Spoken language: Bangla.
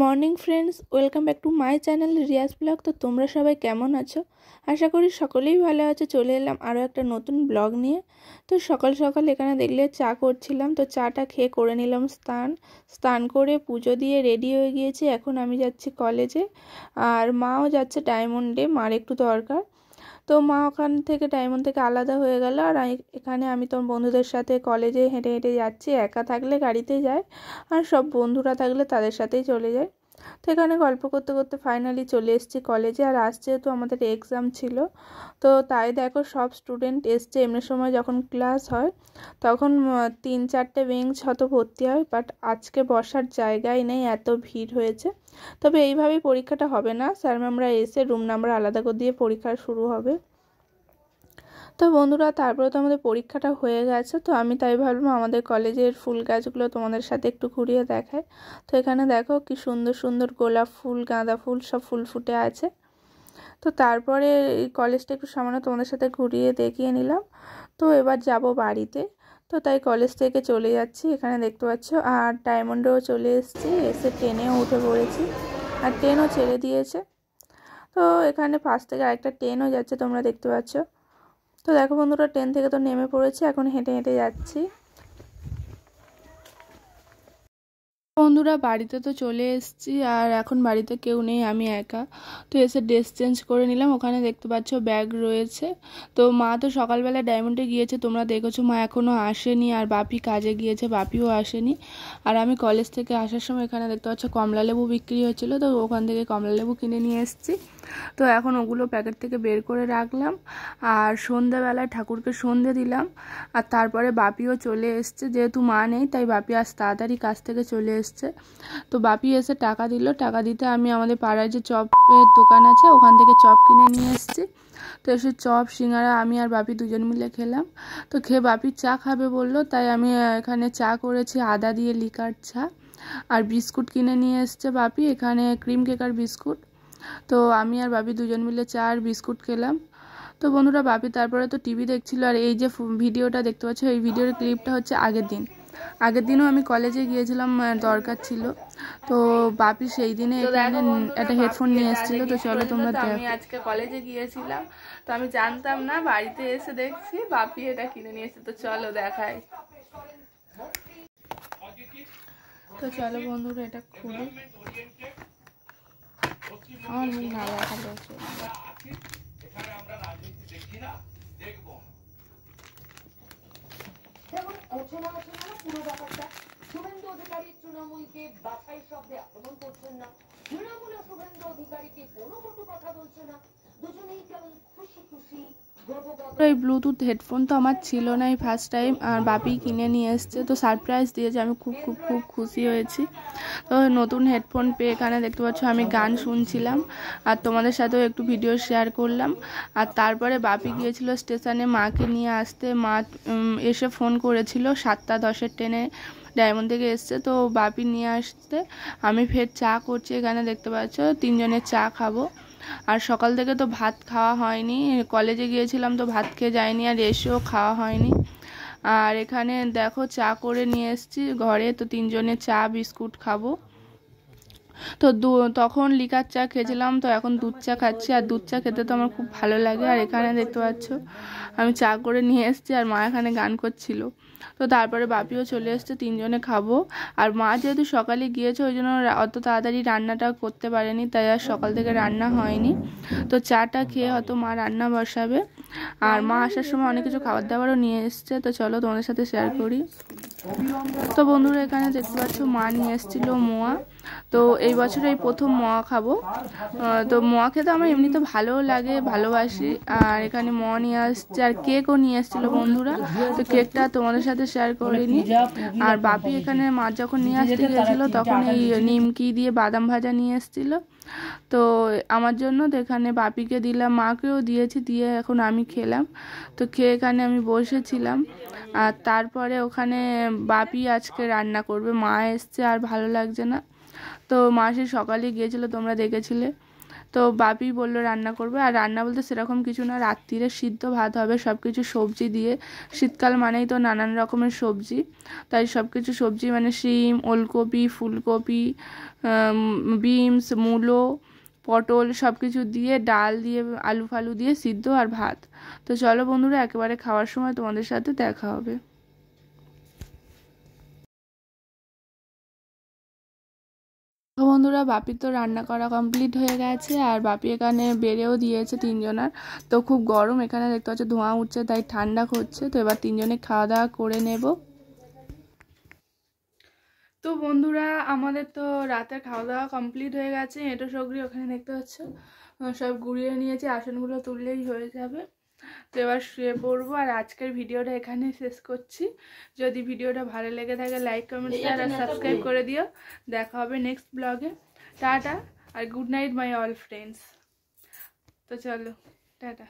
Morning friends, welcome back to my channel Riyaz blog. তো তোমরা সবাই কেমন আছো? আশা করি সকলেই ভালো আছো। চলে এলাম আরও একটা নতুন ব্লগ নিয়ে। তো সকাল সকাল এখানে দেখলে চা করছিলাম, তো চাটা খেয়ে করে নিলাম স্নান করে পুজো দিয়ে রেডি হয়ে গিয়েছি। এখন আমি যাচ্ছি কলেজে, আর মাও যাচ্ছে ডায়মন্ডে, মার একটু দরকার। তো মা ওখান থেকে ডায়মন্ড থেকে আলাদা হয়ে গেল, আর এখানে আমি তোর বন্ধুদের সাথে কলেজে হেঁটে হেঁটে যাচ্ছি। একা থাকলে গাড়িতে যাই, আর সব বন্ধুরা থাকলে তাদের সাথেই চলে যাই। তো এখানে গল্প করতে করতে ফাইনালি চলে এসেছি কলেজে। আর আজ যেহেতু আমাদের এক্সাম ছিল, তো তাই দেখো সব স্টুডেন্ট এসছে। এমনি সময় যখন ক্লাস হয় তখন 3-4টে বেঞ্চ হয়তো ভর্তি হয়, বাট আজকে বসার জায়গাই নেই, এত ভিড় হয়েছে। তবে এইভাবেই পরীক্ষাটা হবে না, স্যার ম্যামরা এসে রুম নাম্বার আলাদা করে দিয়ে পরীক্ষা শুরু হবে। তো বন্ধুরা, তারপরে তো আমাদের পরীক্ষাটা হয়ে গেছে, তো আমি তাই ভাবলাম আমাদের কলেজের ফুল গাছগুলো তোমাদের সাথে একটু ঘুরিয়ে দেখায়। তো এখানে দেখো কি সুন্দর সুন্দর গোলাপ ফুল, গাঁদা ফুল, সব ফুল ফুটে আছে। তো তারপরে এই কলেজটা একটু সামান্য তোমাদের সাথে ঘুরিয়ে দেখিয়ে নিলাম। তো এবার যাব বাড়িতে। তো তাই কলেজ থেকে চলে যাচ্ছি, এখানে দেখতে পাচ্ছ। আর ডায়মন্ডেও চলে এসেছি, এসে ট্রেনেও উঠে পড়েছি, আর ট্রেনও ছেড়ে দিয়েছে। তো এখানে পাশ থেকে আরেকটা ট্রেনও যাচ্ছে, তোমরা দেখতে পাচ্ছ। তো দেখো বন্ধুরা, ট্রেন থেকে তো নেমে পড়েছি, এখন হেঁটে হেঁটে যাচ্ছি। বন্ধুরা, বাড়িতে তো চলে এসেছি, আর এখন বাড়িতে কেউ নেই, আমি একা। তো এসে ড্রেস চেঞ্জ করে নিলাম। ওখানে দেখতে পাচ্ছ ব্যাগ রয়েছে। তো মা তো সকালবেলা ডায়মন্ডে গিয়েছে, তোমরা দেখেছো, মা এখনও আসেনি। আর বাপি কাজে গিয়েছে, বাপিও আসেনি। আর আমি কলেজ থেকে আসার সময় এখানে দেখতে পাচ্ছ কমলা লেবু বিক্রি হচ্ছিলো, তো ওখান থেকে কমলা লেবু কিনে নিয়ে এসেছি। তো এখন ওগুলো প্যাকেট থেকে বের করে রাখলাম, আর সন্ধ্যাবেলায় ঠাকুরকে সন্ধে দিলাম। আর তারপরে বাপিও চলে এসছে, যেহেতু মা নেই তাই বাপি আজ তাড়াতাড়ি কাজ থেকে চলে এসছে। তো বাপি এসে টাকা দিল, টাকা দিতে আমি আমাদের পাড়ায় যে চপের দোকান আছে ওখান থেকে চপ কিনে নিয়ে এসেছি। তো এসে চপ সিঙ্গারা আমি আর বাপি দুজন মিলে খেলাম। তো খেয়ে বাপি চা খাবে বললো, তাই আমি এখানে চা করেছি আদা দিয়ে লিকার চা। আর বিস্কুট কিনে নিয়ে এসছে বাপি, এখানে ক্রিম কেক আর বিস্কুট। তো আমি আর বাপি দুজন মিলে চা আর বিস্কুট খেলাম। তো বন্ধুরা, বাপি তারপরে তো টিভি দেখছিল। আর এই যে ভিডিওটা দেখতে পাচ্ছ, এই ভিডিওর ক্লিপটা হচ্ছে আগের দিনও আমি কলেজে গিয়েছিলাম, দরকার ছিল। তো বাপি সেই দিনে এখানে একটা হেডফোন নিয়ে এসেছিল। তো চলো তোমরা দেখো। আমি আজকে কলেজে গিয়েছিলাম, তো আমি জানতাম না, বাড়িতে এসে দেখছি বাপি এটা কিনে নিয়ে এসেছে। তো চলো দেখাই। তো চলো বন্ধুরা, এটা খুলে আমার মুখ না দেখালে পুরো ব্যাপারটা শুভেন্দু অধিকারী তৃণমূলকে বাছাই শব্দে আক্রমণ করছেন না, তৃণমূল ও শুভেন্দু অধিকারীকে কোনো কটু কথা বলছে না, দুজনেই কেমন খুশি খুশি। এই ব্লুটুথ হেডফোন তো আমার ছিল না, এই ফার্স্ট টাইম, আর বাপি কিনে নিয়ে এসছে, তো সারপ্রাইজ দিয়েছে। আমি খুব খুব খুব খুশি হয়েছি। তো নতুন হেডফোন পেয়ে এখানে দেখতে পাচ্ছ আমি গান শুনছিলাম, আর তোমাদের সাথেও একটু ভিডিও শেয়ার করলাম। আর তারপরে বাপি গিয়েছিল স্টেশনে মাকে নিয়ে আসতে। মা এসে ফোন করেছিল 7:10 ট্রেনে ডায়মন্ড থেকে এসছে, তো বাপি নিয়ে আসতে আমি ফের চা করছি। এখানে দেখতে পাচ্ছ তিনজনের চা খাবো। আর সকাল থেকে তো ভাত খাওয়া হয়নি, কলেজে গিয়েছিলাম তো ভাত খেয়ে যায়নি, আর এসেও খাওয়া হয়নি। আর এখানে দেখো চা করে নিয়ে এসেছি ঘরে, তো তিনজনে চা বিস্কুট খাবো। তো তখন লিকার চা খেয়েছিলাম, তো এখন দুধ চা খাচ্ছি। আর দুধ চা খেতে তো আমার খুব ভালো লাগে। আর এখানে দেখতে পাচ্ছ আমি চা করে নিয়ে এসেছি, আর মা এখানে গান করছিল। তো তারপরে বাপিও চলে এসছে, তিনজনে খাবো। আর মা যেহেতু সকালে গিয়েছে ওই জন্য অত তাড়াতাড়ি রান্নাটা করতে পারেনি, তাই আর সকাল থেকে রান্না হয়নি। তো চাটা খেয়ে হয়তো মা রান্না বসাবে। আর মা আসার সময় অনেক কিছু খাবার দাবারও নিয়ে এসছে, তো চলো তোমাদের সাথে শেয়ার করি। তো বন্ধুরা, এখানে দেখতে পাচ্ছ মা নিয়ে এসেছিলো মোয়া। তো এই বছর এই প্রথম মোয়া খাবো। তো মোয়া খেতে আমার এমনিতে ভালোও লাগে, ভালোবাসি। আর এখানে মোয়া নিয়ে আসছে, আর কেকও নিয়ে এসেছিলো বন্ধুরা। তো কেকটা তোমাদের সাথে শেয়ার করিনি। আর বাপি এখানে মা যখন নিয়ে আসতে গিয়েছিলো তখন এই নিমকি দিয়ে বাদাম ভাজা নিয়ে এসেছিলো। তো আমার জন্য তো এখানে বাপিকে দিলাম, মাকেও দিয়েছি, দিয়ে এখন আমি খেলাম। তো খেয়ে এখানে আমি বসেছিলাম। আর তারপরে ওখানে বাপি আজকে রান্না করবে, মা এসছে আর ভালো লাগছে না। তো মা সে সকালে গিয়েছিলো, তোমরা দেখেছিলে। তো বাপি বললো রান্না করবে, আর রান্না বলতে সেরকম কিছু না, রাত্রিরে সিদ্ধ ভাত হবে সব কিছু সবজি দিয়ে। শীতকাল মানেই তো নানান রকমের সবজি, তাই সব কিছু সবজি মানে শিম, ওলকপি, ফুলকপি, বিনস, মূলো, পটল সব কিছু দিয়ে, ডাল দিয়ে, আলু ফালু দিয়ে সিদ্ধ আর ভাত। তো চলো বন্ধুরা, একেবারে খাওয়ার সময় তোমাদের সাথে দেখা হবে। তো বন্ধুরা, বাপির তো রান্না করা কমপ্লিট হয়ে গেছে, আর বাপি এখানে বেড়েও দিয়েছে তিনজনার। তো খুব গরম, এখানে দেখতে পাচ্ছ ধোঁয়া উঠছে, তাই ঠান্ডা করছে। তো এবার তিনজনে খাওয়া দাওয়া করে নেব। তো বন্ধুরা, আমাদের তো রাতের খাওয়া দাওয়া কমপ্লিট হয়ে গেছে। এঁটো সগরি ওখানে দেখতে পাচ্ছ সব গুড়িয়ে নিয়েছি, আসনগুলো তুললেই হয়ে যাবে। তো এবার শুয়ে পড়বো, আর আজকের ভিডিওটা এখানেই শেষ করছি। যদি ভিডিওটা ভালো লেগে থাকে লাইক, কমেন্ট, শেয়ার আর সাবস্ক্রাইব করে দিও। দেখা হবে নেক্সট ব্লগে। টাটা আর good night my all friends. তো চলো, টাটা।